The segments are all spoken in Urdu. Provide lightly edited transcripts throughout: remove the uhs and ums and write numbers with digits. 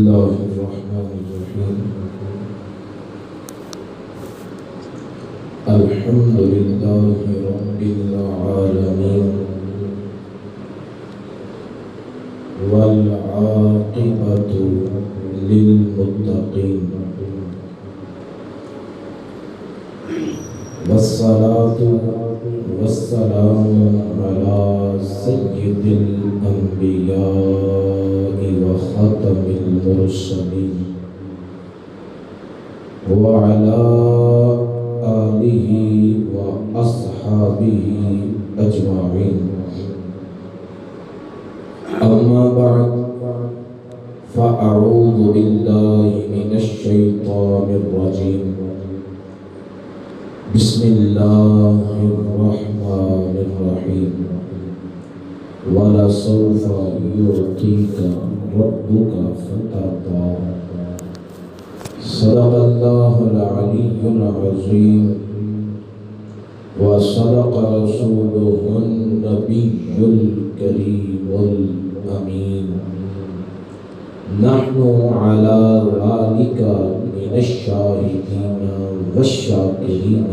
الله الرحمن الرحيم الحمد لله رب العالمين والعاقبة للمتقين والصلاة والسلام على سيد الأنبياء وخاتم المرسلين وعلى آله وأصحابه أجمعين أما بعد فأعوذ بالله من الشيطان الرجيم بسم الله الرحمن الرحيم ولسوف يعطيك ربك فترضى صدق الله العلي العظيم وصدق رسوله النبي الكريم الأمين نحن على ذلك من الشاهدين والشاكرين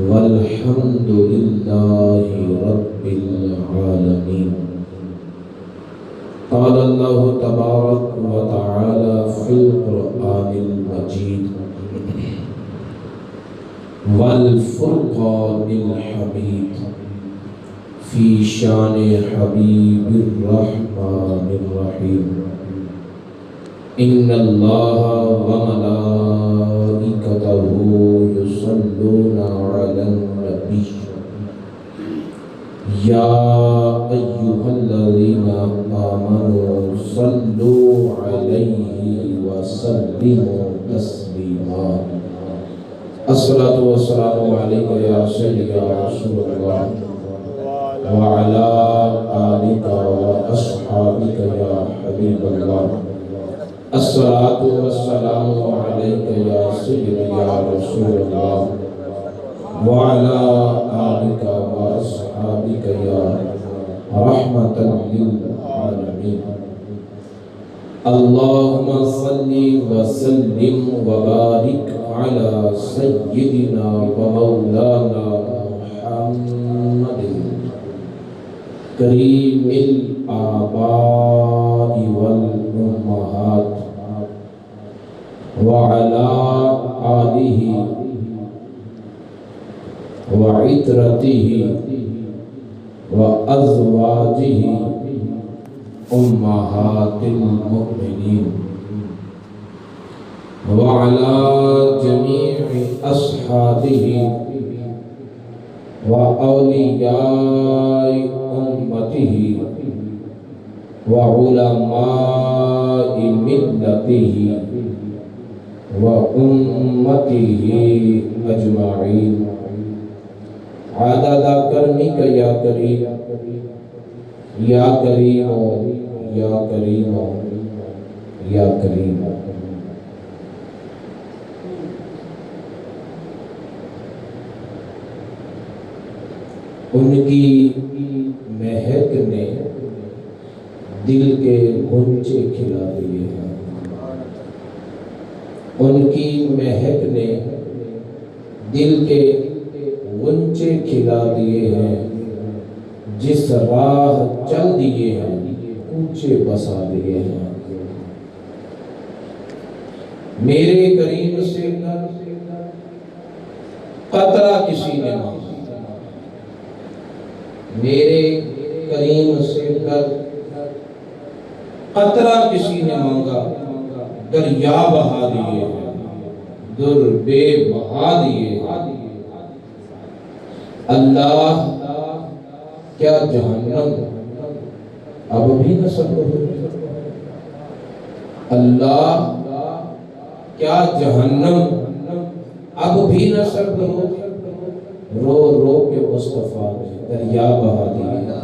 والحمد لله رب العالمين قال الله تبارك وتعالى في القرآن المجيد والفرقان الحميد في شان حبيب الرحمن الرحيم إن الله وملائكته يصلون على النبي يا أيها الذين آمنوا صلوا عليه وسلموا تسليما الصلاة والسلام عليك يا سيدي يا رسول الله وعلى آلك وأصحابك يا حبيب الله الصلاة والسلام عليك يا سيدي يا رسول الله وعلى آلك وأصحابك يا رحمة للعالمين اللهم صل وسلم وبارك على سيدنا ومولانا محمد كريم الآباء والأمهات وعلى آله وعترته وأزواجه أمهات المؤمنين وعلى جميع أصحابه وأولياء أمته وعلماء ملته وأمته أجمعين عدد کرمک یا کریم یا کریم یا کریم یا کریم ان کی مہک نے دل کے غنچے کھلا دیے ہیں ان کی مہک نے دل کے غنچے کھلا دیے ہیں جس راہ چل دیے ہیں اونچے بسا دیے ہیں میرے کریم سے قطرہ کسی نے مانگا میرے کریم سے قطرہ کسی نے مانگا دریا بہا دیے در بے بہا دیے اللہ کیا جہنم اب بھی نہ سرد ہو اللہ کیا جہنم اب بھی نہ سرد ہو رو رو کے مصطفیٰ نے دریا بہا دیا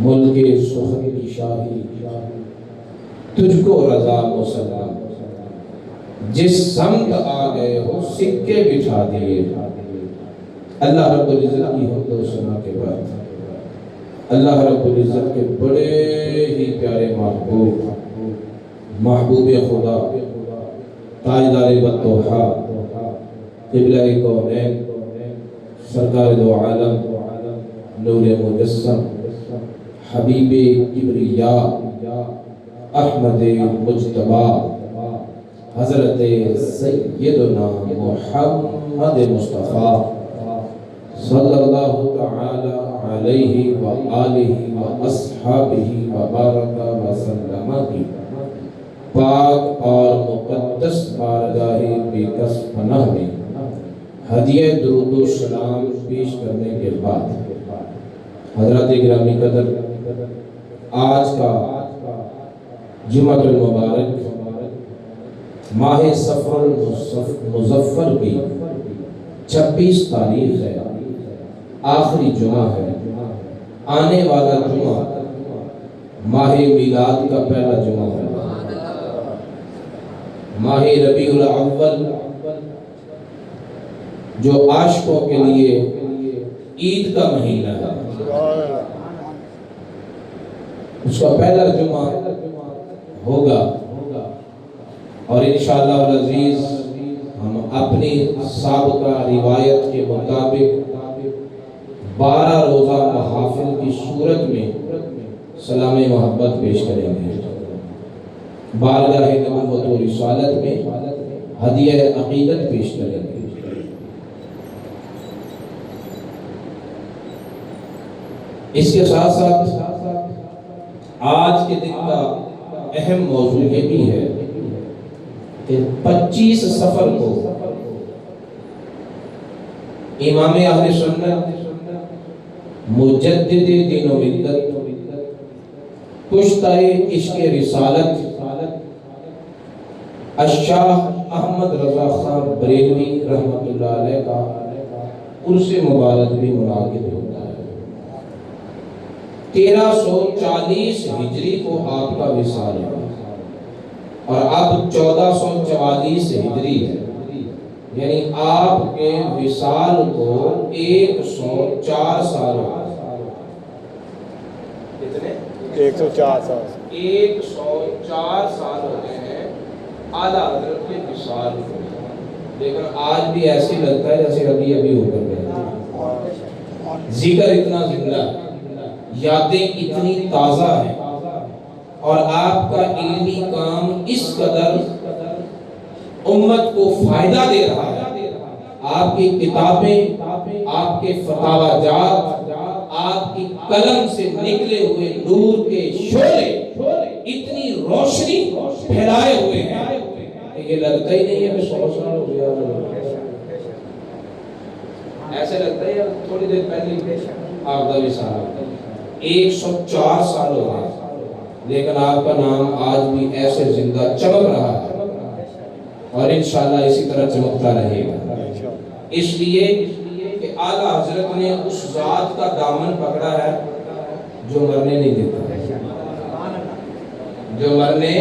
ملک سخن کی شاہی تجھ کو رضا مسلم جس سمت آ گئے ہو سکے بٹھا دیے اللہ رب العزت کی حمد و ثنا کے بعد اللہ رب العزت کے بڑے ہی پیارے محبوب خدا، تاجدار بدوحا، قبلہ کونین، سرکار دو عالم، نور مجسم، حبیب کبریا، احمد مجتبی، حضرت سیدنا محمد مصطفیٰ صلی اللہ تعالی علیہ وآلہ واصحابہ وبارک وسلم کی پاک اور مقدس بارگاہ بے کس پناہ میں ہدیہ درود و سلام پیش کرنے کے بعد حضرات گرامی قدر، آج کا جمعہ المبارک ماہ صفر مظفر کی 26 تاریخ ہے، آخری جمعہ ہے۔ آنے والا جمعہ ماہ میلاد کا پہلا جمعہ ہے، ماہ ربیع الاول جو عاشقوں کے لیے عید کا مہینہ ہے، اس کا پہلا جمعہ ہوگا، اور انشاءاللہ العزیز ہم اپنی سابقہ روایت کے مطابق 12 روزہ محافل کی صورت میں سلام محبت پیش کریں گے، بارگاہ نبوت و رسالت میں ہدیہ عقیدت پیش کریں گے۔ اس کے ساتھ ساتھ آج کے دن کا اہم موضوع یہ بھی ہے کہ 25 صفر کو امام اہل سنت مجدد دین و ملت کشتہ عشق رسالت الشاہ احمد رضا خان بریلوی رحمۃ اللہ علیہ کا عرس مبارک بھی منعقد ہوتا ہے۔ 1340 ہجری کو آپ کا وصال ہے اور اب 1444 ہجری ہے، یعنی آپ کے وصال کو 104 سال ہو گئے۔ کتنے؟ 104 سال 104 سال ہو گئے ہیں اعلیٰ حضرت کے وصال کو، لیکن آج بھی ایسی لگتا ہے جیسے ابھی ہو کر گئے۔ ذکر اتنا زندہ، یادیں اتنی تازہ ہیں، اور آپ کا علمی کام اس قدر امت کو فائدہ دے رہا ہے۔ آپ کی کتابیں، آپ کے فتاوی جات، آپ کی قلم سے نکلے ہوئے نور کے شعلے اتنی روشنی پھیلائے ہوئے ہیں کہ یہ لگتا ہی نہیں ہے کہ 100 سال ہو گیا، ایسے لگتا ہے تھوڑی دیر پہلے آپ کا وصال 104 سال ہو گئے، لیکن آپ کا نام آج بھی ایسے زندہ چمک رہا ہے اور انشاءاللہ اسی طرح چمکتا رہے گا، اس لیے کہ اعلیٰ حضرت نے اس ذات کا دامن پکڑا ہے جو مرنے نہیں دیتا، جو مرنے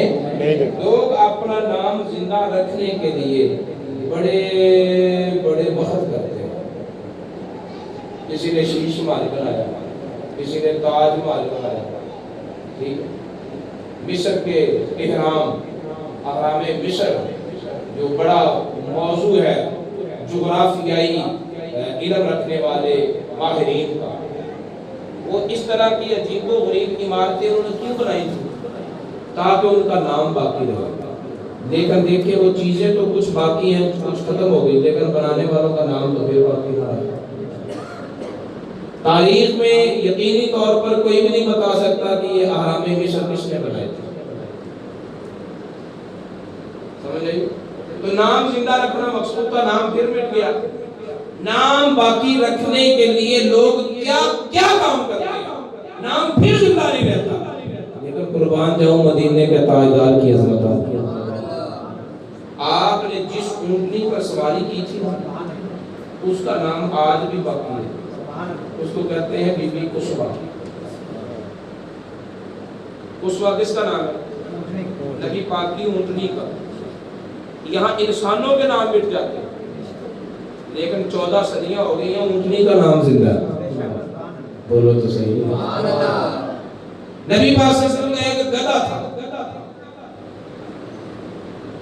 لوگ اپنا نام زندہ رکھنے کے لیے بڑے بڑے وقت کرتے ہیں۔ کسی نے شیش محل بنایا، کسی نے تاج محل بنایا، ٹھیک ہے، مصر کے اہرام مصر جو بڑا موضوع ہے جغرافیائی علم رکھنے والے ماہرین کا، وہ اس طرح کی عجیب و غریب عمارتیں انہوں نے کیوں بنائی تھی؟ تاکہ ان کا نام باقی رہے۔ لیکن دیکھیں وہ چیزیں تو کچھ باقی ہیں، کچھ ختم ہو گئی، لیکن بنانے والوں کا نام تو پھر باقی رہا ہے۔ تاریخ میں یقینی طور پر کوئی بھی نہیں بتا سکتا کہ یہ اہرام مصر کس نے بنائے تھے، سمجھ لیں؟ تو نام زندہ رکھنا مقصود تھا، نام پھر مٹ گیا۔ نام باقی رکھنے کے لیے لوگ کیا کام کرتے ہیں، نام پھر زندہ نہیں رہتا۔ لیکن قربان جاؤں مدینے کے تاجدار کی عظمت آپ نے جس اونٹنی پر سواری کی تھی اس کا نام آج بھی باقی ہے، اس کو کہتے ہیں بی بی قصوہ۔ قصوہ کس کا نام ہے؟ نبی پاک کی اونٹنی کا۔ یہاں انسانوں کے نام مٹ جاتے ہیں، لیکن 14 صدیاں ہو گئی ہیں، اونٹنی کا نام زندہ ہے۔ بولو تو صحیح. نبی پاک صلی اللہ علیہ وسلم کا ایک گدھا تھا،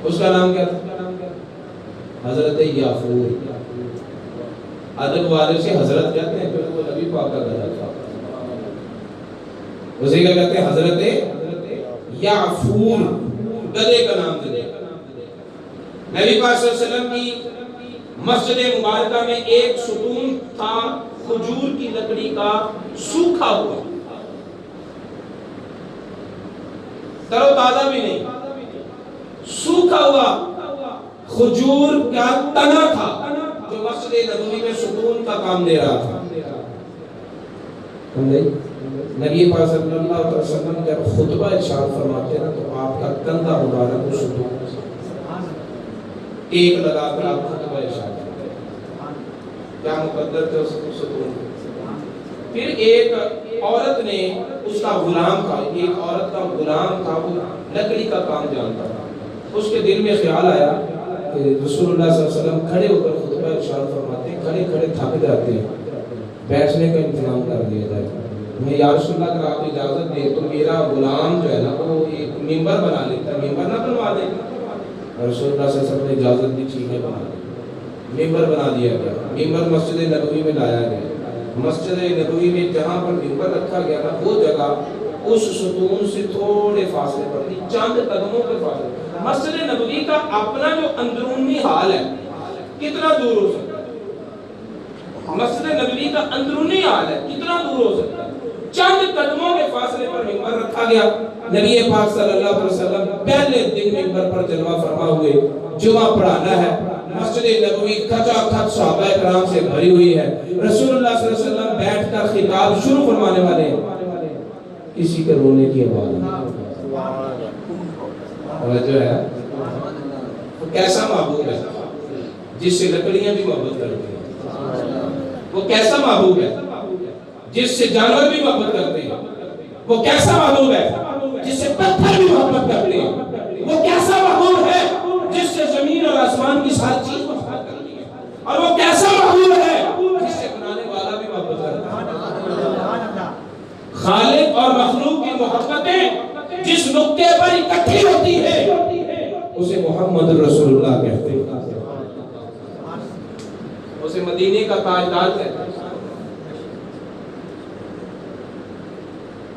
اس کا نام کیا تھا؟ حضرت یافور. ادب والے سے حضرت کہتے ہیں کیونکہ وہ نبی پاک کا گدھا تھا. اسی کا کہتے ہیں حضرت یافور، گدھے کا نام دیا. نبی پاک صلی اللہ علیہ وسلم کی مسجد مبارکہ میں ایک ستون تھا کھجور کی لکڑی کا، سوکھا ہوا، تر و تازہ بھی نہیں، سوکھا ہوا کھجور کا تنا تھا جو مسجد نبوی میں ستون کا کام دے رہا تھا. نبی پاک صلی اللہ علیہ وسلم جب خطبہ ارشاد فرماتے ہیں تو آپ کا کندھا مبارک ستون ایک لگا کر آپ خطبہ ارشاد کرتے ہیں. کیا مقدر تھے اس ستون. پھر ایک عورت نے، اس کا غلام تھا، ایک عورت کا غلام تھا، وہ لکڑی کا کام جانتا تھا. اس کے دل میں خیال آیا کہ رسول اللہ صلی اللہ علیہ وسلم کھڑے ہو کر خطبہ ارشاد فرماتے ہیں، کھڑے کھڑے تھک جاتے ہیں، بیٹھنے کا انتظام کر دیا جائے. میں یا رسول اللہ اگر آپ اجازت دیں تو میرا غلام جو ہے نا وہ ایک ممبر بنا لیتا ہے، ممبر نہ بنوا دیں. رسول اللہ صلی اللہ علیہ وسلم نے اجازت دی، ٹھیک ہے بنا دیں. ممبر بنا دیا گیا. ممبر مسجد نبوی میں لایا گیا. مسجد نبوی میں جہاں پر ممبر رکھا گیا نا وہ جگہ اس ستون سے تھوڑے فاصلے پر تھی، چند قدموں کے فاصلے. مسجد نبوی کا اپنا جو اندرونی حال ہے کتنا دور ہو سکتا ہے؟ مسجد نبوی کا اندرونی حال ہے کتنا دور ہو سکتا ہے؟ چند قدموں کے فاصلے پر ممبر رکھا گیا. نبی پاک صلی اللہ علیہ وسلم پہلے دن ممبر پر جلوہ فرما ہوئے، جمعہ پڑھانا ہے. مسجد نبوی کھچا کھچ صحابہ کرام سے بھری ہوئی ہے. رسول اللہ صلی اللہ علیہ وسلم بیٹھ کر خطاب شروع فرمانے والے ہیں. کسی کے رونے کی آواز جو ہے وہ کیسا محبوب ہے جس سے لکڑیاں بھی محبت کرتی ہیں. وہ کیسا محبوب ہے جس سے جانور بھی محبت کرتے ہیں. وہ کیسا محبوب ہے جس سے پتھر بھی محبت کرتے ہیں. وہ کیسا محبوب ہے جس سے زمین اور آسمان کی ساری چیز محبت کرتی ہے. اور وہ کیسا محبوب ہے جس سے بنانے والا بھی محبت کرتا ہے. خالق اور مخلوق کی محبتیں جس نقطے پر اکٹھی ہوتی ہے اسے محمد رسول اللہ کہتے ہیں، اسے مدینے کا تاجدار کہتے ہیں.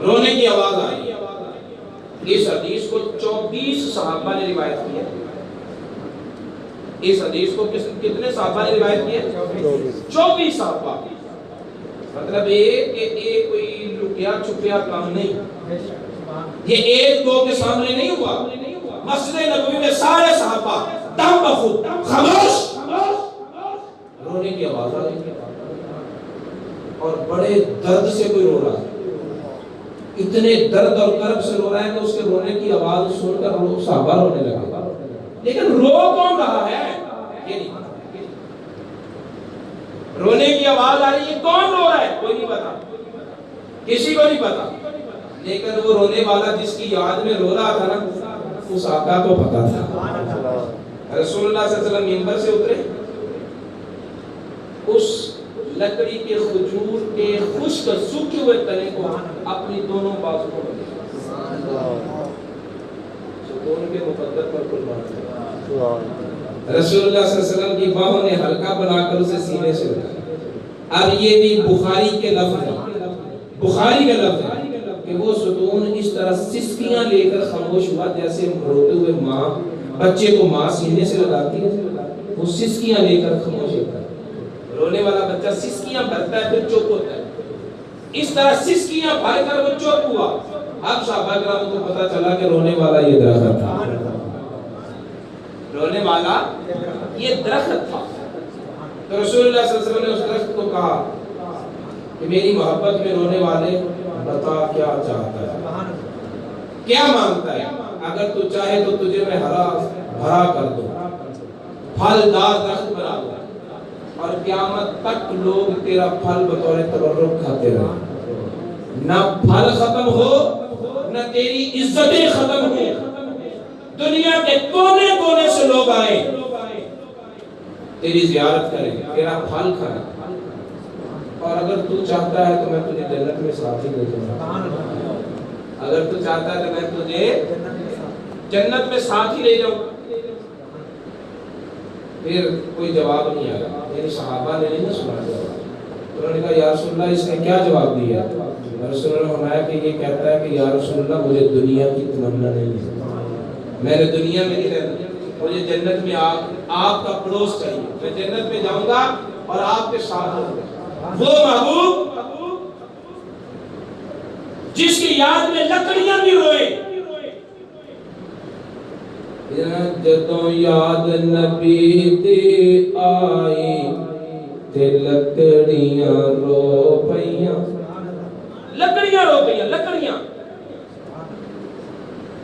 رونے کی آواز آئی. اس حدیث کو 24 صحابہ نے روایت کیا. اس حدیث کو کتنے صحابہ نے روایت کیا؟ 24 صحابہ. مطلب ایک کوئی لکیا چھپیا کام نہیں، یہ ایک دو کے سامنے نہیں ہوا. مسجد نبوی میں سارے صحابہ دم بخود خاموش، رونے کی آواز آ رہی اور بڑے درد سے کوئی رو رہا ہے. اتنے درد اور کرب سے رو رہا ہے کہ اس کے رونے کی آواز سن کر صحابہ رونے لگے. لیکن رو کون رہا ہے یہ نہیں پتا. رونے کی آواز آ رہی ہے، کون رو رہا ہے کوئی نہیں پتا، کسی کو نہیں پتا. لیکن وہ رونے والا جس کی یاد میں رو رہا تھا نا اس آقا کو پتا تھا. رسول اللہ صلی اللہ علیہ وسلم منبر سے اترے، اس لکڑی کے کھجور کے خشک سوکھے ہوئے تنے کو اپنی دونوں بازو کو ستون کے مقدر پر قربان کیا. رسول اللہ صلی اللہ علیہ وسلم کی باہوں نے ہلکا بنا کر اسے سینے سے اٹھایا. اب یہ بھی بخاری کے لفظ ہے، بخاری کا لفظ ہے کہ وہ ستون اس طرح سسکیاں لے کر خاموش ہوا جیسے روتے ہوئے ماں بچے کو ماں سینے سے لگاتی ہے. وہ سسکیاں لے کر خاموش ہوتا ہے. رونے والا بچہ سسکیاں بھرتا ہے پھر چپ ہوتا ہے. اس طرح سسکیاں بھر کر وہ چپ ہوا. اب صحابہ کرام کو پتا چلا کہ رونے والا یہ درخت تھا، رونے والا یہ درخت تھا. تو رسول اللہ صلی اللہ علیہ وسلم نے اس درخت کو کہا کہ میری محبت میں رونے والے بتا کیا چاہتا ہے، کیا مانگتا ہے. اگر تو چاہے تو تجھے میں ہرا بھرا کر دوں، پھلدار درخت بنا دوں اور قیامت تک لوگ تیرا پھل بطور تبرک کھاتے رہیں. نہ پھل ختم ہو نہ تیری عزتیں ختم ہو. دنیا کے کونے کونے سے لوگ آئیں تیری زیارت کریں، تیرا پھل کھائیں اور اگر تو چاہتا ہے تو میں تجھے جنت میں ساتھ ہی لے جاؤں گا. اگر تو چاہتا ہے تو میں تجھے جنت میں ساتھ ہی لے جاؤں. پھر کوئی جواب نہیں آیا. یعنی صحابہ نے نہیں سنا جواب. انہوں نے کہا یا رسول اللہ اس نے کیا جواب دیا؟ رسول اللہ نے فرمایا کہ یہ کہتا ہے کہ یا رسول اللہ مجھے دنیا کی تمنا نہیں ہے, میں نے دنیا میں نہیں رہنا, مجھے جنت میں آپ کا پڑوس چاہیے. میں جنت میں جاؤں گا اور آپ کے ساتھ ہوں گا. وہ محبوب جس کی یاد میں لکڑیاں بھی روئے. جدوں یاد نبی دی آئی تے لکڑیاں رو پئیاں. لکڑیاں رو پئیاں, لکڑیاں.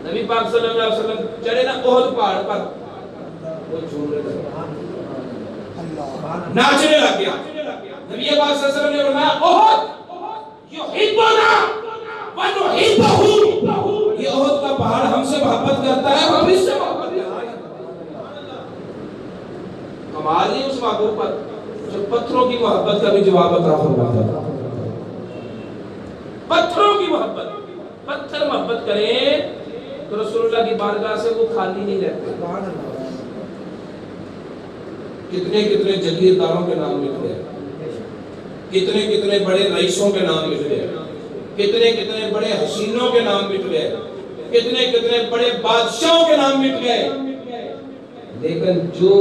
نبی پاک صلی اللہ علیہ وسلم چڑھے نا احد پہاڑ پر, وہ جھوم رہے تھے, ناچنے لگ گیا. نبی پاک صلی اللہ علیہ وسلم نے فرمایا احد یحبنا ونحبہ, یہ احد کا پہاڑ ہم سے محبت کرتا ہے, ہم اس سے محبت کرتے ہیں. کمال نہیں اس محبوب پر جو پتھروں کی محبت کا بھی جواب عطا فرماتا ہے. پتھروں کی محبت, پتھر محبت کریں تو رسول اللہ کی بارگاہ سے وہ خالی نہیں رہتے. کتنے کتنے جگیرداروں کے نام مٹ گئے, کتنے کتنے بڑے رئیسوں کے نام مٹ گئے, کتنے کتنے بڑے حسینوں کے نام مٹ گئے, کتنے کتنے بڑے بادشاہوں کے نام مٹ گئے. لیکن جو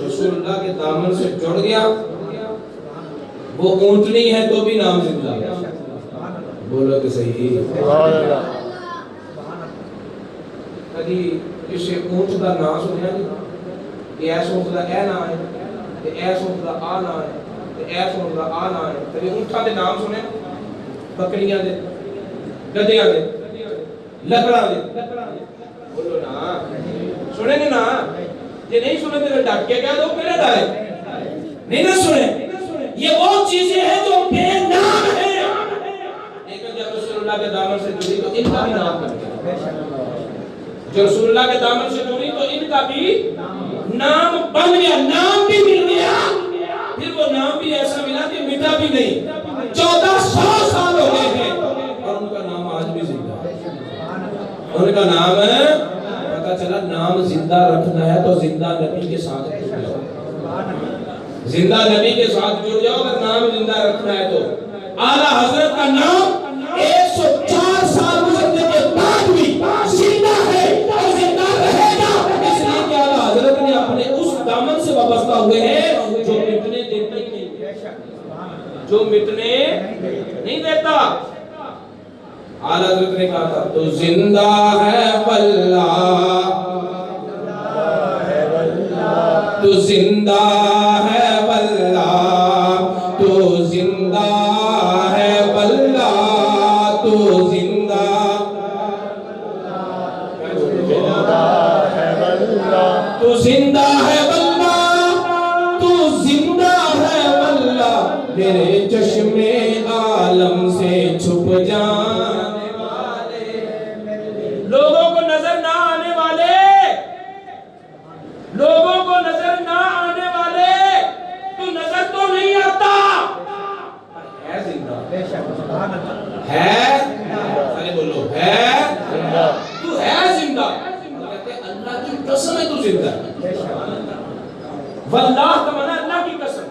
رسول اللہ کے دامن سے جڑ گیا وہ اونٹنی ہے تو بھی نام زندہ ہے. بولو کہ صحیح. کبھی کسی اونٹ کا نام سنیا نہیں کہ ایس اونٹ کا اے نام ہے, کہ ایس اونٹ کا آ نام ہے, کہ ایس اونٹ کا آ نام ہے. کبھی اونٹاں دے نام سنے, بکریاں دے, گدھیاں دے, لکڑاں دے. بولو نا, سنے نہیں نا. یہ نہیں سنے تو ڈاک کے کہہ دو میرا ڈالے. نہیں نہ سنے, یہ وہ چیزیں ہیں جو بے نام ہیں, لیکن جب رسول اللہ کے دامن سے جڑی تو ان کا بھی نام بن گیا. جو رسول اللہ کے دامن سے جڑی تو ان کا بھی نام بن گیا, نام بھی مل گیا. پھر وہ نام بھی ایسا ملا کہ مٹا بھی نہیں. 1400 سال ہو گئے ہیں اور ان کا نام آج بھی زندہ ہے. ان کا نام ہے, پتا چلا نام زندہ رکھنا ہے تو زندہ نبی کے ساتھ جڑ جاؤ. زندہ نبی کے ساتھ جڑ جاؤ. اگر نام زندہ رکھنا ہے تو اعلیٰ حضرت کا نام 104 سال گزرنے کے بعد بھی زندہ ہے اور زندہ رہے گا. اس لیے کہ اعلیٰ حضرت نے اپنے اس دامن سے وابستہ ہوئے ہیں جو مٹنے دیتا ہی نہیں, جو مٹنے نہیں دیتا. اعلیٰ حضرت نے کہا تھا تو زندہ ہے واللہ, تو زندہ ہے واللہ, تو زندہ ہے واللہ, تو زندہ ہے واللہ, تو زندہ ہے واللہ, تو زندہ ہے واللہ. میرے چشم عالم سے چھپ جانے والے, لوگوں کو نظر نہ آنے والے, لوگوں کو نظر نہ آنے والے, تو نظر تو نہیں آتا ہے زندہ, ہے, ارے بولو ہے زندہ, تو ہے زندہ. کہتے ہیں اللہ کی قسم ہے تو زندہ ہے. واللہ کا معنی اللہ کی قسم,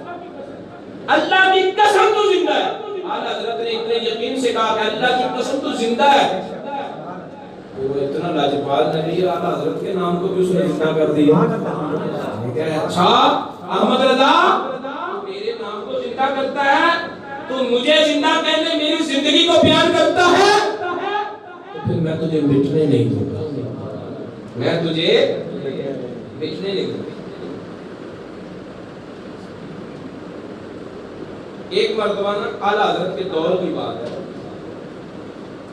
اللہ کی قسم تو زندہ ہے. اعلیٰ حضرت نے اتنے یقین سے کہا کہ اللہ کی قسم تو زندہ ہے. وہ اتنا لاجواب نبی ہے, اعلیٰ حضرت کے نام کو بھی اس نے زندہ کر دیا. اچھا احمد رضا میرے نام کو زندہ کرتا ہے, تو مجھے زندہ کہنے میری زندگی کو بیان کرتا ہے, تو پھر میں تجھے مٹنے نہیں دوں گا, میں تجھے مٹنے نہیں دوں گا. ایک مرتبہ نا اعلیٰ حضرت کے دور کی بات ہے,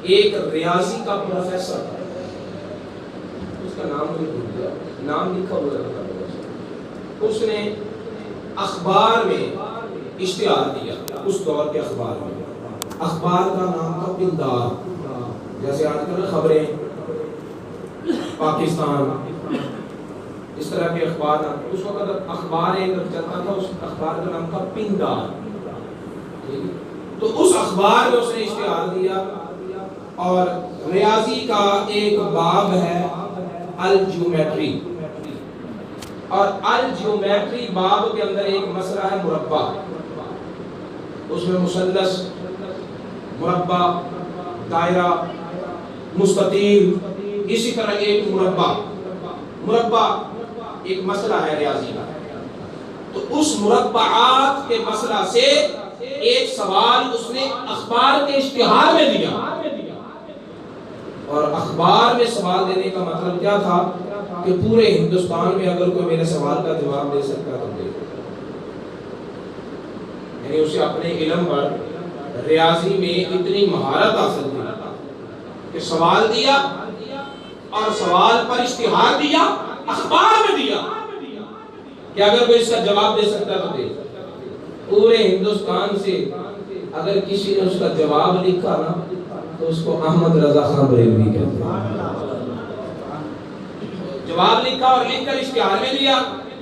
ایک ریاضی کا پروفیسر تھا, اس کا نام مجھے بھول گیا, نام لکھا ہوا تھا. اس نے اخبار میں اشتہار دیا, اس دور کے اخبار میں. اخبار کا نام تھا پندار, جیسے آج کل خبریں, پاکستان, اس طرح کے اخبار. اس وقت اخبار ایک چلتا تھا, اس اخبار کا نام تھا پندار. تو اس اخبار میں اس نے اشتہار دیا. اور ریاضی کا ایک باب ہے الجیومیٹری، اور الجیومیٹری باب کے اندر ایک مسئلہ ہے مربع. اس میں مثلث، مربع، دائرہ، مستطیل، اسی طرح ایک مربع ایک مسئلہ ہے ریاضی کا. تو اس مربعات کے مسئلہ سے ایک سوال اس نے اخبار کے اشتہار میں دیا. اور اخبار میں سوال دینے کا مطلب کیا تھا کہ پورے ہندوستان میں اگر کوئی میرے سوال کا جواب دے سکتا تو دے. یعنی اسے اپنے علم پر ریاضی میں اتنی مہارت حاصل تھی کہ سوال دیا اور سوال پر اشتہار دیا، اخبار میں دیا کہ اگر کوئی اس کا جواب دے سکتا تو دے. پورے ہندوستان سے اگر کسی نے اس کا جواب لکھا نا تو اس کو احمد رضا خان بریلوی کہتے ہیں. جواب لکھا اور لکھ کر اشتہار میں دیا.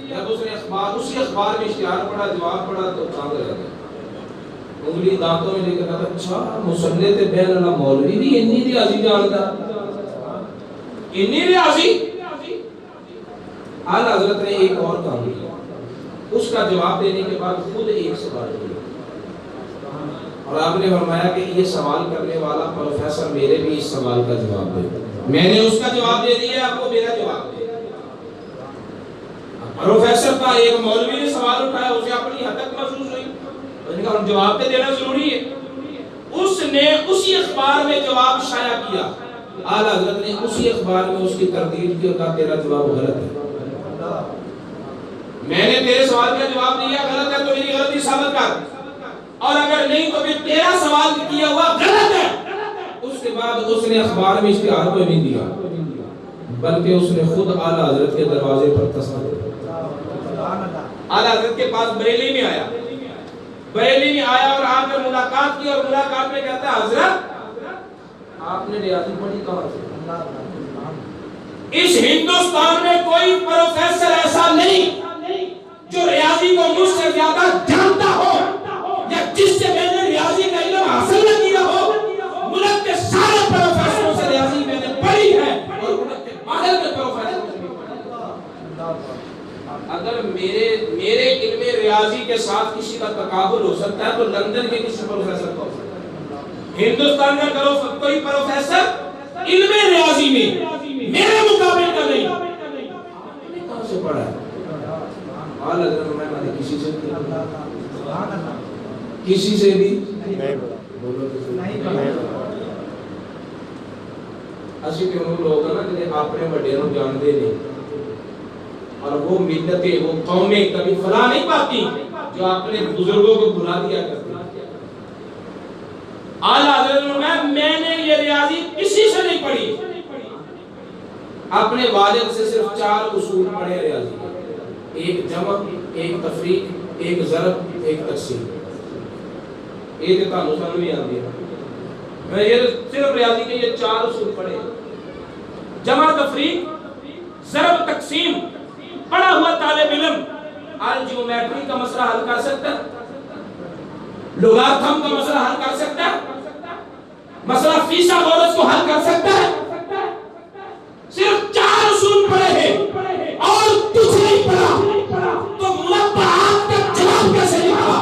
جب اس نے اسی اخبار میں اشتہار پڑھا، جواب پڑھا تو چاند رہ گیا. انگلی دانتوں میں لے کر کہا اچھا مصنف بین اللہ مولوی بھی اتنی ریاضی جانتا، اتنی ریاضی. اعلیٰ حضرت نے ایک اور کام کیا. اس کا جواب دینے کے بعد خود ایک سوال کیا اور آپ نے فرمایا کہ یہ سوال کرنے والا پروفیسر میرے بھی اس سوال کا جواب دے. میں نے اس کا جواب دے دیا، آپ کو میرا جواب دے. پروفیسر کا ایک مولوی نے سوال اٹھایا، اسے اپنی حد تک محسوس ہوئی، اس نے کہا جواب تو دینا ضروری ہے. اس نے اسی اخبار میں جواب شائع کیا. اعلیٰ حضرت نے اسی اخبار میں اس کی تردید کی اور کہا تیرا جواب غلط ہے. میں نے تیرے سوال کا جواب دیا، غلط ہے تو میری غلطی ثابت کر، اور اگر نہیں تو پھر تیرا سوال کیا ہوا غلط ہے. اس کے بعد اس نے اخبار میں اشتہار کو نہیں دیا بلکہ اس نے خود اعلیٰ حضرت کے دروازے پر تصدیق. اعلیٰ حضرت کے پاس بریلی میں آیا، بریلی میں آیا اور آ کر ملاقات کی، اور ملاقات میں کہتا ہے حضرت آپ نے ریاضی پڑھی کہاں سے؟ اس ہندوستان میں کوئی پروفیسر ایسا نہیں جو ریاضی کو مجھ سے زیادہ جانتا ہو یا جس سے میں نے ریاضی کا علم حاصل نہ کیا ہو. ملک کے سارے پروفیسروں سے ریاضی میں نے پڑھی ہے اور ملک کے باہر کے پروفیسروں سے بھی پڑھی. اگر میرے علم ریاضی کے ساتھ کسی کا تقابل ہو سکتا ہے تو لندن کے کسی پروفیسر کو ہو سکتا ہے. ہندوستان کا کوئی پروفیسر علم ریاضی میں میرے مقابل کا نہیں. آپ نے کہاں سے پڑھا ہے؟ اعلیٰ حضرت میں نے کسی سے بھی نہیں اسی کہ وہ لوگ ہیں نا جنہیں اپنے بڑے نوں جانتے نہیں اور وہ ملتیں وہ قومیں کبھی فلاح نہیں پاتی جو اپنے بزرگوں کو بھلا دیا کرتے ہیں. اعلیٰ حضرت میں نے یہ ریاضی کسی سے نہیں پڑھی، اپنے والد سے صرف 4 اصول پڑھے ریاضی کے. ایک جمع، ایک تفریق، ایک ضرب، ایک تقسیم. یہ تو سانو بھی آتی ہے. میں یہ صرف ریاضی کے یہ 4 اصول پڑھے. جمع، تفریق، ضرب، تقسیم. پڑھا ہوا طالب علم الجیومیٹری کا مسئلہ حل کر سکتا ہے، لوگارتھم کا مسئلہ حل کر سکتا ہے، مسئلہ فیثاغورس کو حل کر سکتا ہے. صرف 4 اصول پڑھے ہیں اور کچھ نہیں پڑھا تو مربعات کا جواب کیسے لکھا؟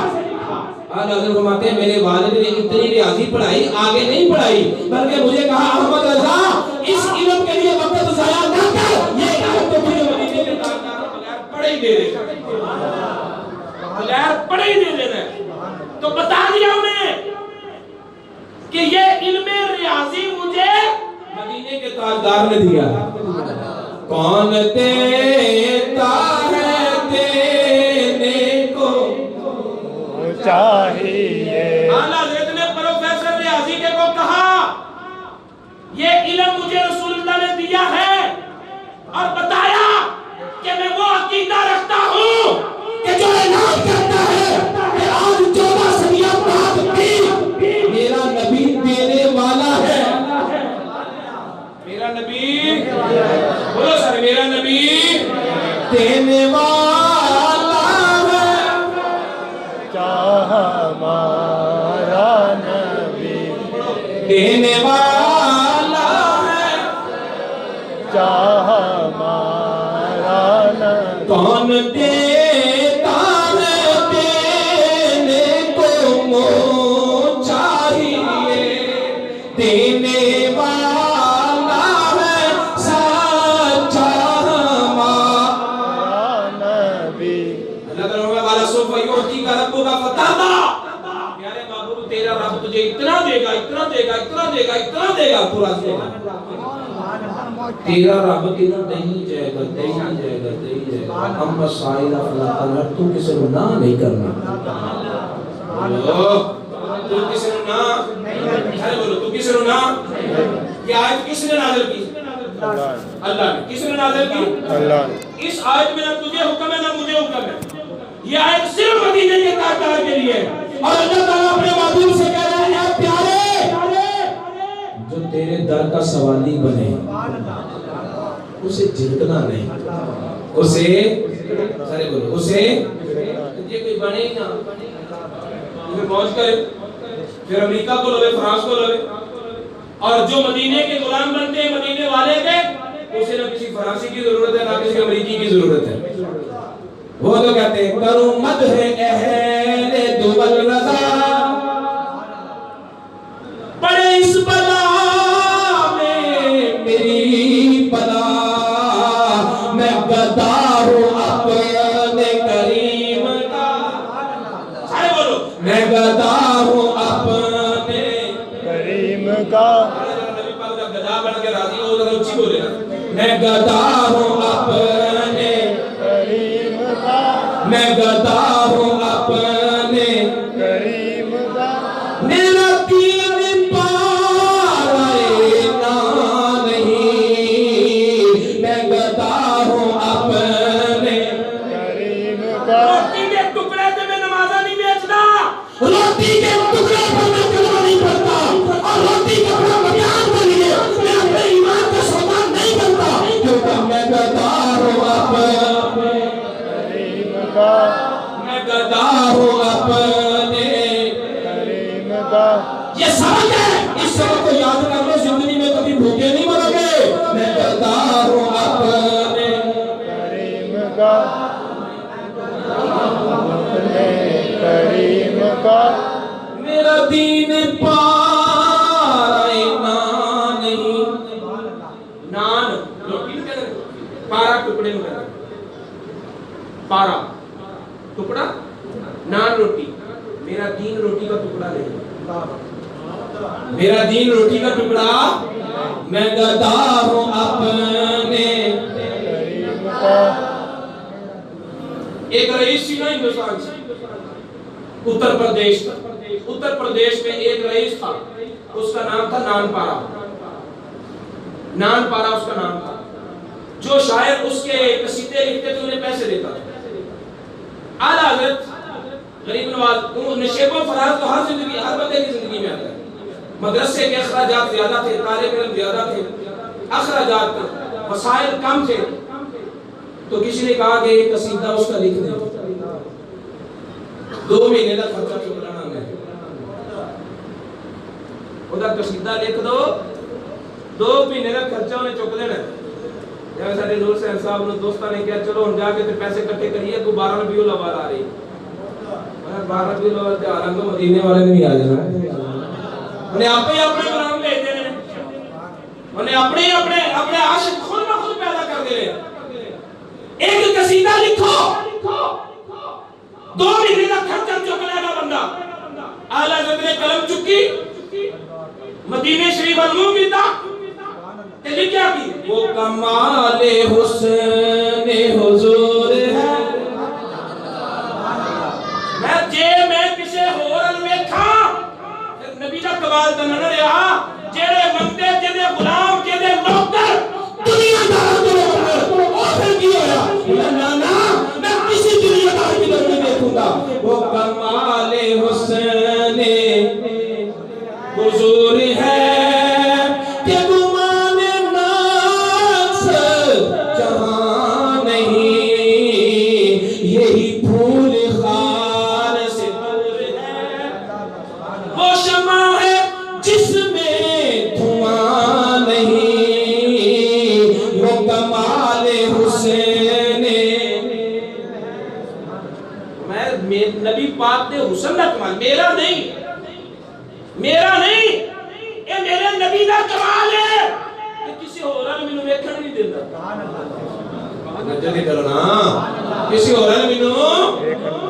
اعلیٰ حضرت فرماتے ہیں میرے والد نے اتنی ریاضی پڑھائی، آگے نہیں پڑھائی، بلکہ مجھے کہا احمد رضا اس علم کے لیے وقت ضائع نہ کر، یہ علم تو تجھے مدینے کے تاجدار بغیر پڑھے ہی دے دے، بغیر پڑھے ہی دے دینا. تو بتا دیا انہیں کہ یہ علم ریاضی مجھے مدینے کے تاجدار نے دیا. کون دیتا ہے دینے کو چاہیے. اعلیٰ حضرت نے پروفیسر ریاضی کے کو کہا یہ علم مجھے رسول اللہ نے دیا ہے اور بتایا کہ میں وہ عقیدہ رکھتا ہوں کہ جو اعلان کرتا ہے کہ آج 14 صدیوں بعد بھی میرا نبی دینے والا ہے. میرا نبی بولو سر، میرا نبی دینے والا ہے. کیا ہمارا دینے والا ہے چاہ ہمارا نہ کون دیتا ہے دینے کو منہ چاہیے دینے والا ہے سچا ہمارا نبی اللہ تعالیٰ والا سوف یعطی کا رب کا فتادا پیارے محبوب تیرا رب تجھے اتنا دے گا اتنا دے گا اتنا دے گا اتنا دے گا تو راضی ہوگا تیرا رب تیرا نہیں جائے گا نہیں جائے گا نہیں جائے گا ہم مسائل فلا تنہر تو کسی کو نہ نہیں کرنا تو کسی کو نہ بولو تو کسی کو نہ یہ آیت کس نے نازل کی اللہ نے کس نے نازل کی اللہ اس آیت میں نہ تجھے حکم ہے نہ مجھے حکم ہے یہ آیت صرف مدینے کے تاجدار کے لیے ہے اور اللہ تعالیٰ اپنے محبوب سے کہہ رہا ہے اے پیارے جو تیرے در کا سوالی بنے اسے جھڑکنا نہیں اسے سارے بولو اسے یہ کوئی بنے ہی نہ پھر پہنچ کرے پھر امریکہ کو لوے فرانس کو لوے اور جو مدینے کے غلام بنتے ہیں مدینے والے کے اسے نہ کسی فرانسی کی ضرورت ہے نہ کسی امریکی کی ضرورت ہے وہ تو کہتے ہیں کروں مدح اہل دول رضا پڑے اس بلا میں میری بلا میں گدا ہوں اپنے کریم کا سارے بولو میں گدا ہوں اپنے کریم کا نبی پاک جب گدا بن کے راضی ہو ذرا اچھی بولے نا میں گدا ہوں اپنے کریم کا میں گدا ہوں اپنے کریم کا میرا دین پارائنا نہیں میں گدا ہوں اپنے کریم کا روٹی کے ٹکڑے سے میں نمازہ نہیں بیچتا روٹی کے ٹکڑے پر میں کلمہ نہیں پڑھتا اور روٹی کے اپنا بیان کے لیے میں اپنے ایمان کا سودا نہیں کرتا کیونکہ میں گدا ہوں اپنے کریم کا میں گدا ہوں اپنے کریم کا یہ سبق ہے اس سبق کو یاد کر لو زندگی میں کبھی بھوکے نہیں مرو گے میں گدا ہوں اپنے کریم کا اپنے کریم کا میرا دین پارائنا نہیں نان روٹی نہیں کہتے پارا ٹکڑے میں کہتے پارا ٹکڑا نان روٹی میرا دین روٹی کا ٹکڑا نہیں میرا دین روٹی کا ٹکڑا میں گدا ہوں اپنے کریم کا ایک رئیس تھی نا ہندوستان سے اتر پردیش میں ایک رئیس تھا اس کا نام تھا نان پارا اس کا نام تھا جو شاعر اس کے قصیدے لکھتے تھے انہیں پیسے دیتا تھا اعلیٰ حضرت غریب نواز نشیب و فراز تو ہر بندے کی زندگی میں آتا ہے مدرسے کے اخراجات زیادہ تھے طالب علم زیادہ تھے اخراجات تھے وسائل کم تھے تو کسی نے کہا کہ ایک قصیدہ اس کا لکھ دیں 2 مہینے کا خرچہ چکلانا ہے وہ قصیدہ لکھ دو 2 مہینے کا خرچہ انہیں چک لینا ہے جب سارے نور سے صاحب نے دوستہ نے کیا چلو ہم جا کے پیسے کٹھے کریے کو 12 ربیع الاول آ رہی 12 ربیع الاول تے آرام تو مدینے والے نے نہیں آ جانا انہیں اپنے غلام بھیج دینے انہیں اپنے عاشق خود بخود پیدا کر دے ایک قصیدہ لکھو 2 مہینے کا خرچہ چک لے گا بندہ اعلیٰ حضرت نے قلم چکی مدینے شریف منظور کیتا تے لکھیا کی وہ کمال حسن حضور ہے میں کسے ہورن ویکھاں نبی دا کمال تے نہ رہا جڑے منگتے جڑے غلام جڑے نوکر دنیا دار دے او پھر کی ہویا نا میں کسی دنیا دار کی طرف نہیں دیکھوں گا وہ کمال حسن حضور ہے کہ گمان ناس جہاں نہیں یہی پھول خار سے دور ہے وہ شمع ہے جس میں ذات دے حسن دا کمال میرا نہیں اے میرے نبی دا کمال ہے کہ کسی اور نے مینوں ویکھن نہیں دیندا جلدی کرو نا کسی اور نے مینوں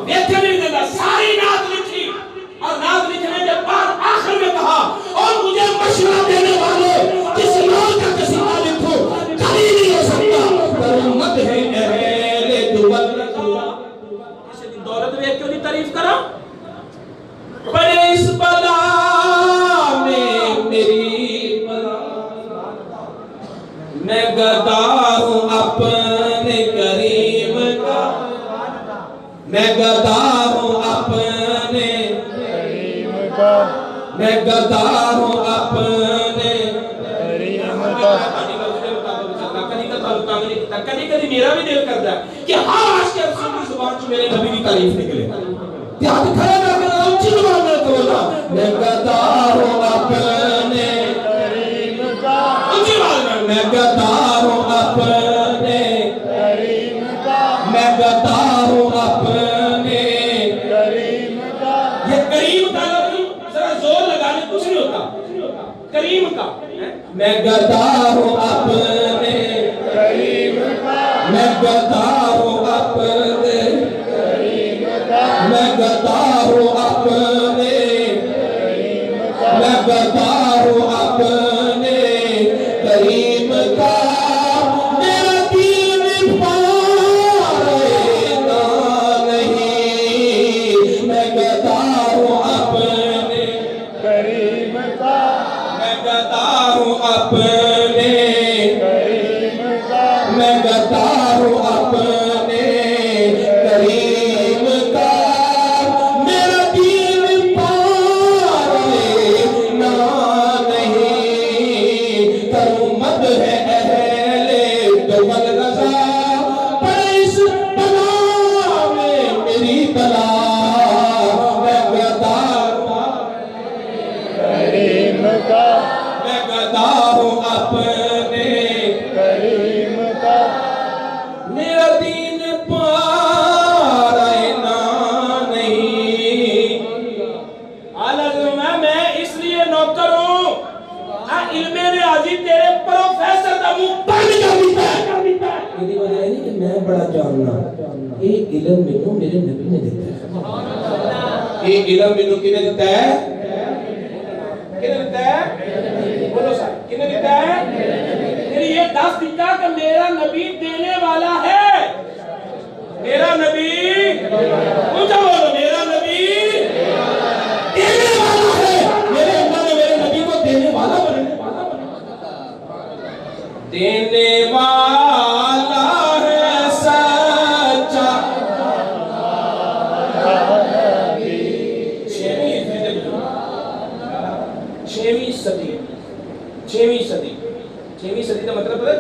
ویکھن نہیں دیندا ساری نعت لکھی اور نعت لکھنے کے بعد آخر میں کہا اور مجھے مشورہ دینے والے کسی اور کا قصیدہ لکھو کبھی نہیں ہو سکتا پر امت ہے اہل دولت کسی دن دولت میں کیوں نہیں تعریف کرا بڑے اس بلا میں میری میں گدا ہوں اپنے کریم کا میں گدا ہوں اپنے کریم کا میں گدا ہوں اپنے کریم کا کدی کدی میرا بھی دل کرتا ہے کہ ہاں آج کے رسول کی زبان سے میرے نبی کی تعریف نکلے ہاتھ کھڑے کر کے اونچی زبان میں بولا میں گدا ہوں اپنے کریم کا اونچی آواز میں میں گدا ہوں اپنے کریم کا میں گدا ہوں اپنے کریم کا یہ کریم کا لفظ ذرا زور لگانے کچھ نہیں ہوتا کریم کا میں گدا ہوں اپنے کریم کا میں گدا ہوں اپنے کریم کا میں گدا ہوں اپنے کریم کا میں گدا ہوں اپنے کریم کا میرا دین پارینا نہیں میں گدا ہوں اپنے کریم کا میں گدا ہوں اپنے کریم کا میں گدا ہوں اپنے کریم کا میرا دین پارینا نہیں کرمت ہے اہل دول رضا پر اس بلا میں میری بلا میں گدا ہوں کریم کا میں گدا ہوں اپنے کریم کا میرا دین پارینا نہیں حالانکہ میں اس لیے نوکر ہوں علم ریاضی تیرے پروفیسر دا منہ بند کر دیتا ہے یہ وجہ نہیں کہ میں بڑا جاننا یہ علم مینوں میرے نبی نے دیتا ہے یہ علم مینوں کنے دیتا ہے کنے دیتا ہے بولو صاحب کنے دیتا ہے میری یہ دس دیتا کہ میرا نبی دینے والا ہے میرا نبی اونچا بولو میرا نبی دینے والا ہے میرے اللہ نے میرے نبی کو دینے والا بنے دینے والا ہے سچا چھویں صدی کا مطلب ہے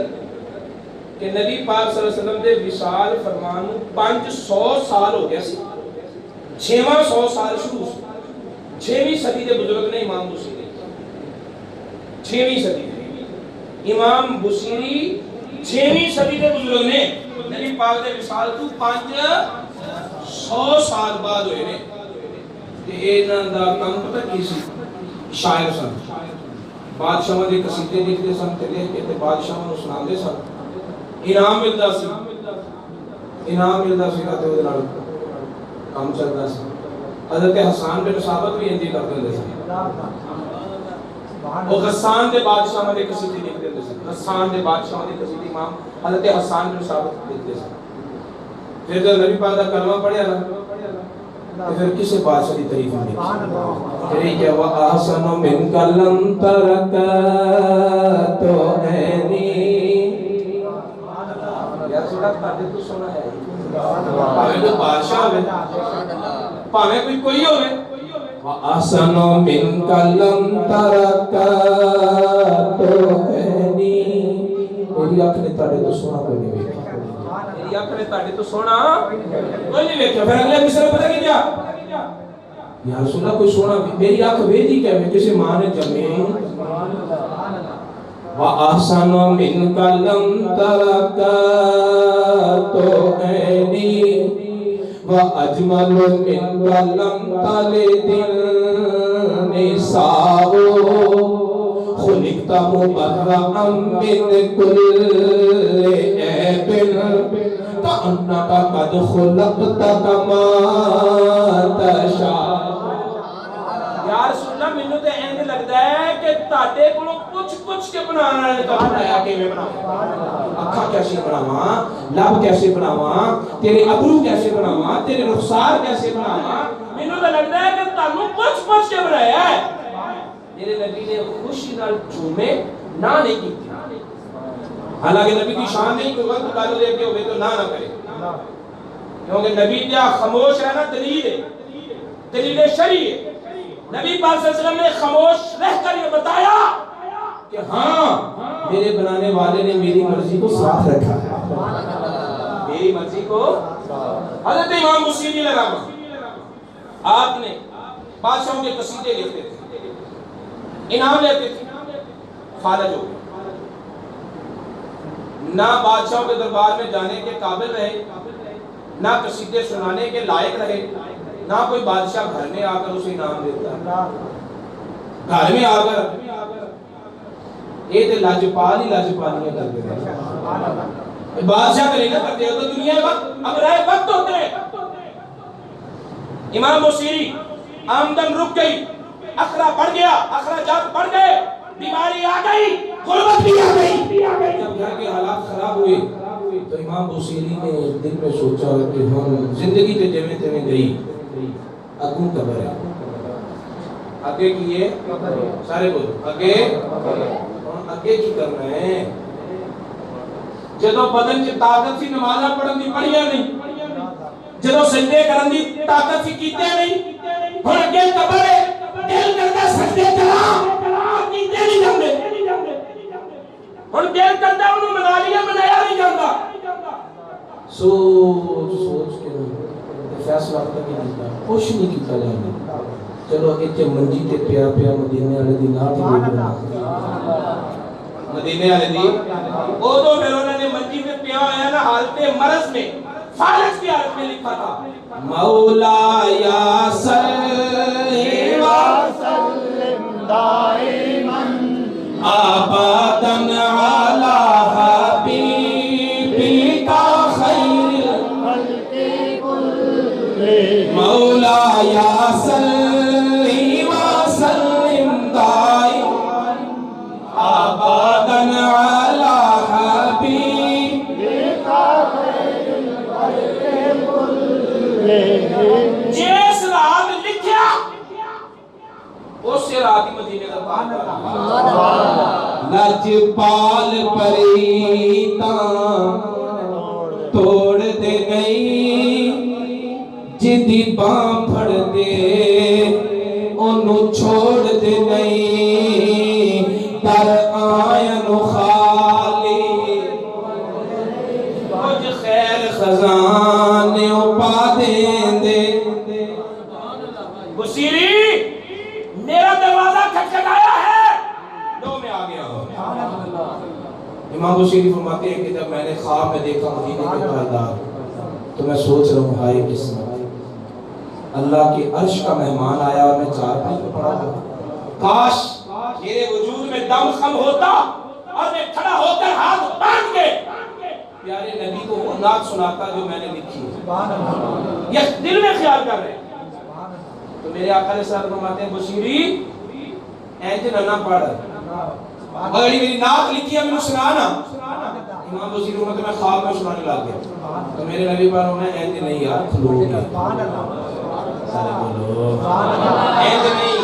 کہ نبی پاک صلی اللہ علیہ وسلم دے وصال فرمان 500 سال ہو گیا سی 600 سال شروع چھویں صدی دے بزرگ نے امام بصیری چھویں صدی امام بصیری چھویں صدی دے بزرگ نے نبی پاک دے وصال تو 500 سال بعد ہوئے نے تے انہاں دا کام پتہ کی سی شاعر سن بادشاہاں دے قصیدے لکھدے سن تے لکھ کے تے بادشاہاں نوں سناندے سن انعام ملدا سی تے اودے نال کام چلدا سی حضرت حسان بن ثابت بھی انجی کردے ہوندے سن او غسان دے بادشاہاں دے قصیدے لکھدے ہوندے سن غسان دے بادشاہاں دے قصیدے امام حضرت حسان بن ثابت لکھدے سن پھر جب نبی پاک دا کلمہ پڑھیا نا پھر کسے بادشاہ دی تعریف نہیں پھر یہ کہ وَأَحْسَنُ مِنْكَ لَمْ تَرَكَ تو عینی یا سوڑا پڑھے تو سونا ہے پاہمیں تو بادشاہ ہوئے پاہمیں کوئی ہوئے وَأَحْسَنُ مِنْكَ لَمْ تَرَكَ تو عینی میری آنکھ نے تاڑے تو سونا کوئی نہیں بیٹھا میری آنکھ نے تاڑے تو سونا کوئی نہیں بیٹھا پھر اگلے مصرے پتہ کی کیا یا رسول اللہ کوئی سونا میری آنکھ ویدی کیا میں کسی ماں نے جمعی وَأَحْسَنُ مِنْكَ لَمْ تَرَكَ تو عینی وأجمل منك لم تلد النساء خلقت مبرأ من كل عيب كأنك قد خلقت كما تشاء یا رسول اللہ مینوں تے اینج لگدا ہے کہ تہاڈے کولوں پوچھ کے بنانا ہے تو بنایا کیویں بناواں اکھاں کیسے بناواں لب کیسے بناواں تیرے ابرو کیسے بناواں تیرے رخسار کیسے بناواں مینوں تے لگدا ہے کہ تانوں پوچھ کے بنایا ہے میرے نبی نے خوشی نال چومے نہ نہیں کیتی حالانکہ نبی کی شان نہیں کوئی وقت گل دے کے ہوئے تو نہ کرے کیونکہ نبی دیا خاموش رہنا دلیل ہے دلیل شرعی ہے نبی پاک صلی اللہ علیہ وسلم نے خاموش رہ کر یہ بتایا کہ ہاں میرے بنانے والے نے میری مرضی کو ساتھ رکھا ہے میری مرضی کو حضرت امام بصیری علیہ الرحمہ آپ نے بادشاہوں کے قصیدے لکھتے تھے انعام لیتے تھے فالج ہو گئے نہ بادشاہوں کے دربار میں جانے کے قابل رہے نہ قصیدے سنانے کے لائق رہے نہ کوئی بادشاہ گھر میں آ کر اسے انعام دیتا گھر میں آ کر یہ تو لاجپال ہی لاجپالیاں کر دیتے ہیں بادشاہ کرے نہ کرتے ہو تو دنیا وقت اب رہے وقت ہوتے ہیں امام بصیری آمدن رک گئی اخرا بڑھ گیا اخراجات بڑھ گئے بیماری آ گئی غربت بھی آ گئی جب گھر کے حالات خراب ہوئے تو امام بصیری نے دل میں سوچا کہ ہم زندگی تے جویں تیویں گئی اگوں قبر ہے آگے کیے سارے بولو آگے کی کرنا ہے جدو بدن چ طاقت سی نمازاں پڑھن دی پڑھیاں نہیں جدو سجدے کرن دی طاقت سی کیتے نہیں ہن اگے قبر ہے دل کردا سجدے کراں کیتے نہیں جاندے ہن دل کردا اونوں منا لیا منایا نہیں جاندا سوچ کے فیصلہ تک نہیں لیتا کچھ نہیں کیتا جاندا چلو ایتھے منجی تے پیا مدینے والے دی نات ہی مدینے والے دی اودوں پھر انہوں نے منجی میں پیا ہویا نا حالت مرض میں فالج کی حالت میں لکھا تھا مولا یا صلی وسلم دائما ابدا علی حبیبک خیر الخلق کلہم مولا یا صلی وسلم دائما ابدا علی حبیبک خیر الخلق کلہم جس رات لکھیا اس رات ہی مدینے کا پاک لاجپال پریتاں توڑ دے نہیں جدی باں پھڑ دے انہوں چھوڑ دے نہیں در آئین خالی کچھ خیر خزانے پا دیں دے بصیری میرا دروازہ کھٹکھٹایا ہے لو میں آ گیا ہوں امام بصیری فرماتے ہیں کہ جب میں نے خواب میں دیکھا مدینے کے پہردار تو میں سوچ رہا ہوں ہائے قسمت اللہ کے عرش کا مہمان آیا اور میں چار پائی میں پڑا ہوں کاش میرے وجود میں دم خم ہوتا اور میں کھڑا ہو کر ہاتھ باندھ کے پیارے نبی کو وہ نعت سناتا جو میں نے لکھی ہے یہ دل میں خیال کر رہے ہیں تو میرے آقا علیہ السلام فرماتے ہیں بصیری اینج نہ پڑھ اگر میری نعت لکھی ہے میں سنانا امام بصیری فرماتے میں خواب میں سنانے لگ گیا تو میرے نبی پر انہیں اینج نہیں یار کھلو گے سارے بولو اینج نہیں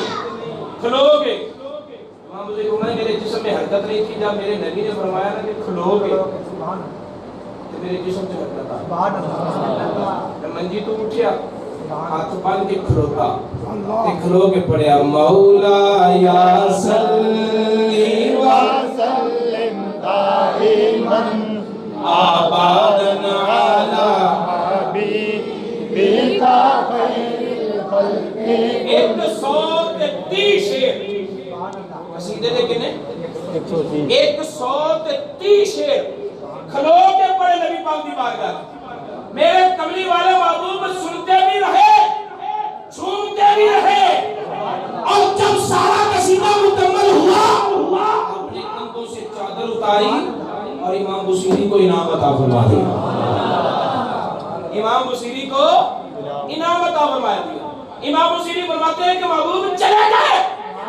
کھلو گے امام بصیری فرماتے میرے جسم میں حرکت نہیں تھی جب میرے نبی نے فرمایا نا کہ کھلو گے تو میرے جسم سے حرکت آئی میں منجی تو اٹھیا ہاتھ بن کے کھلوتا کھلو کے پڑھیا مولا یا صلی وسلم دائما ابدا علی حبیبک خیر الخلق 130 شعر قصیدے دے کنے 130 شعر کھلو کے پڑھے نبی پاک دی بارگاہ میرے کملی والے محبوب سنتے بھی رہے سنتے بھی رہے اور جب سارا قصیدہ مکمل ہوا اپنے کندھوں سے چادر اتاری اور امام بصیری کو انعام عطا فرما دیا امام بصیری کو انعام عطا فرما دیا امام بصیری فرماتے ہیں کہ محبوب چلے گئے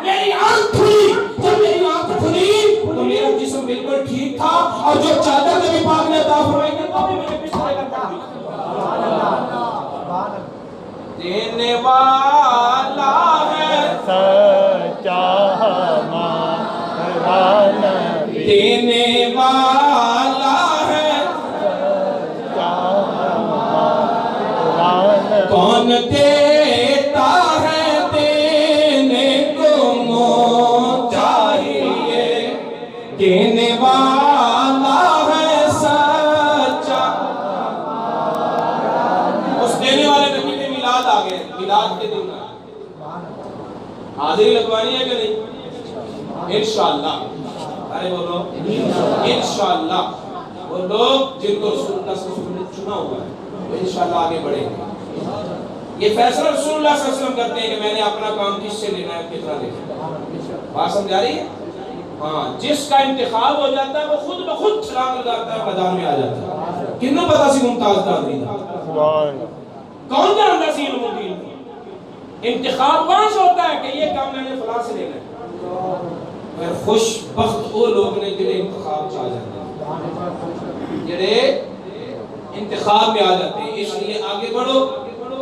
میری آنکھ کھلی جب میری آنکھ کھلی تو میرا جسم بالکل ٹھیک تھا اور جو چادر نبی پاک نے عطا فرمائی تھی تو بھی مجھے بستر کر پڑ گئی دینے والا ہے سچا ہمارا نبی دینے والا ہے سچا ہمارا نبی کون دیتا ہے دینے کو منہ چاہیے دینے والا ہے سچا اس دینے والے نبی کے میلاد آ گئے میلاد کے دن حاضری لگوانی ہے کہ نہیں انشاءاللہ ارے بولو انشاءاللہ وہ لوگ جن کو رسول اللہ صلی اللہ علیہ وسلم نے چنا ہوا ہے وہ انشاءاللہ آگے بڑھیں گے یہ فیصلہ رسول اللہ صلی اللہ علیہ وسلم کرتے ہیں کہ میں نے اپنا کام کس سے لینا ہے کتنا لینا ہے بات سمجھا رہی ہے ہاں جس کا انتخاب ہو جاتا ہے وہ خود بخود چھلانگ لگاتا ہے میدان میں آ جاتا ہے کنوں پتا سی ممتاز قادری تھا کون جانتا سی علم الدین انتخاب وہاں سے ہوتا ہے کہ یہ کام میں نے فلاں سے لینا ہے پھر خوش بخت وہ لوگ نے جنہیں انتخاب چاہ جاتے ہیں جنہیں انتخاب میں آ جاتے ہیں اس لیے آگے بڑھو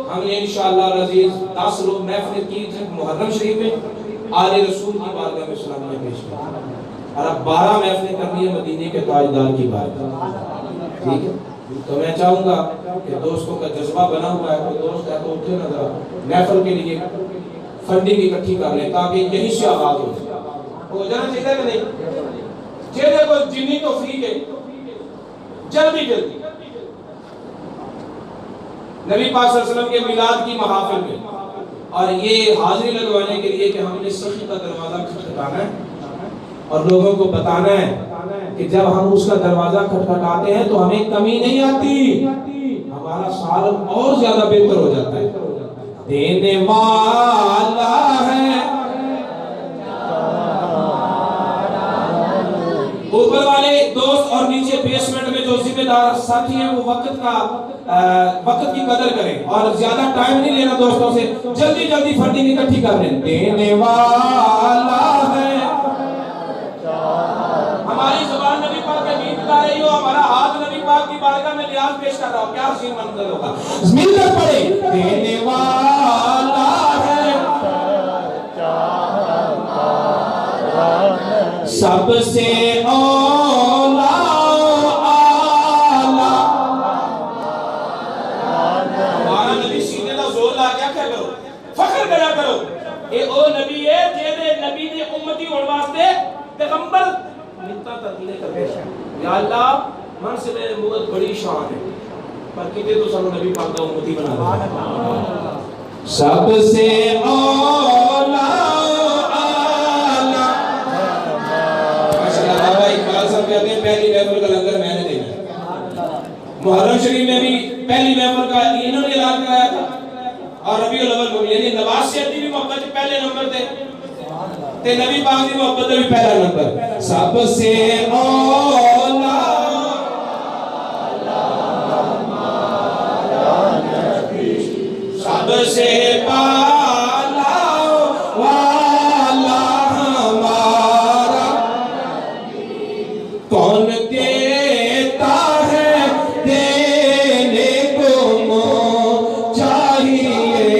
ہم نے انشاءاللہ العزیز 10 روز محفل کی تھی محرم شریف میں آل رسول کی بارگاہ میں سلامیاں پیش کی اور اب 12 محفلیں کرنی ہے مدینے کے تاجدار کی بارگاہ ٹھیک ہے تو میں چاہوں گا کہ دوستوں کا جذبہ بنا ہوا ہے کوئی دوست ہے تو اٹھے نہ ذرا محفل کے لیے فنڈنگ اکٹھی کر لیں تاکہ یہیں سے آغاز ہو جانا چاہیے کہ نہیں چہرے کو جنی تو فری کے جلدی نبی پاک صلی اللہ علیہ وسلم کے میلاد کی محافل میں اور یہ حاضری لگوانے کے لیے کہ ہم نے سخی کا دروازہ کھٹکھٹانا ہے اور لوگوں کو بتانا ہے کہ جب ہم اس کا دروازہ کھٹکھٹاتے ہیں تو ہمیں کمی نہیں آتی ہمارا سال اور زیادہ بہتر ہو جاتا ہے دینے والا ہے اوپر والے دوست اور نیچے بیسمنٹ میں جو ذمہ دار ساتھی ہیں وہ وقت کی قدر کریں اور زیادہ ٹائم نہیں لینا دوستوں سے جلدی جلدی فنڈنگ اکٹھی کر لیں دینے والا ہے ہماری زبان نبی پاک کے گیت گا رہی ہو ہمارا ہاتھ نبی پاک کی بارگاہ میں نیاز پیش کر رہا ہو کیا حسین منظر ہوگا مل کر پڑھیں دینے والا ہے سب سے اولا ہمارا نبی سینے کا زور لا کیا کرو فخر کرا کرو اے او نبی ہے جیدے نبی دے امتی ہونے واسطے پیغمبر نتا ترکینے کرتے ہیں یا اللہ من سے میں بہت بڑی شان ہے پر کتے تو سنو نبی پاک دا امتی بنا دے سب سے اولا کہتے ہیں پہلی محفل کا لنگر میں نے دینا محرم شریف میں بھی پہلی محفل کا انہوں نے اعلان کرایا تھا اور ربیع الاول کو یعنی نواز شریف بھی محبت پہلے نمبر تے نبی پاک کی محبت بھی پہلا نمبر سب سے اولا سب سے پالا والا ہمارا کون دیتا ہے دینے کو منہ چاہیے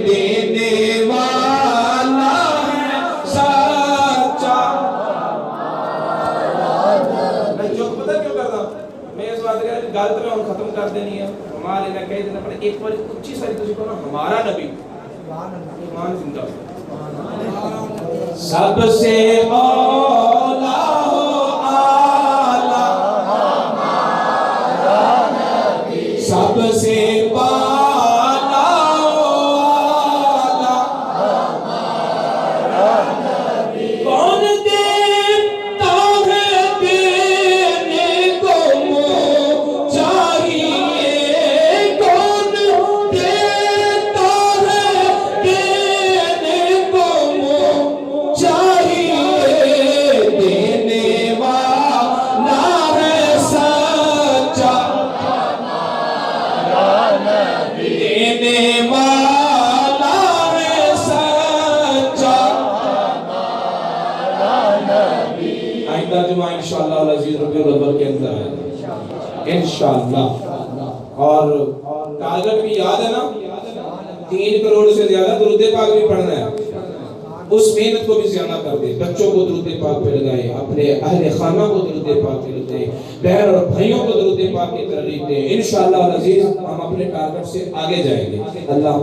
دینے والا ہے سچا میں جو پتہ کیوں کرتا ہوں میں اس بات کا غلط میں ہم ختم کر دینی ہے ہمارے میں کہہ دینا پڑے ایک بار اچھی ساری تجھے کو نا ہمارا نبی ایمان زندہ سب سے اولا سب سے پالا کون دیتا ہے دینے کو منہ چاہیے اگلا جمعہ انشاءاللہ العزیز ربیع الاول کے اندر آئے گا انشاءاللہ. اور ٹارگٹ بھی یاد ہے نا، 3 کروڑ سے زیادہ درود پاک بھی پڑھنا ہے. اس محنت کو بھی زیادہ کر دیں، بچوں کو درود پاک پہ لگائیں، اپنے اہل خانہ کو درود پاک پہ لگائیں، بہن اور بھائیوں کو درود پاک کی ترغیب دیں. انشاءاللہ العزیز ہم اپنے ٹارگٹ سے آگے جائیں گے. اللہ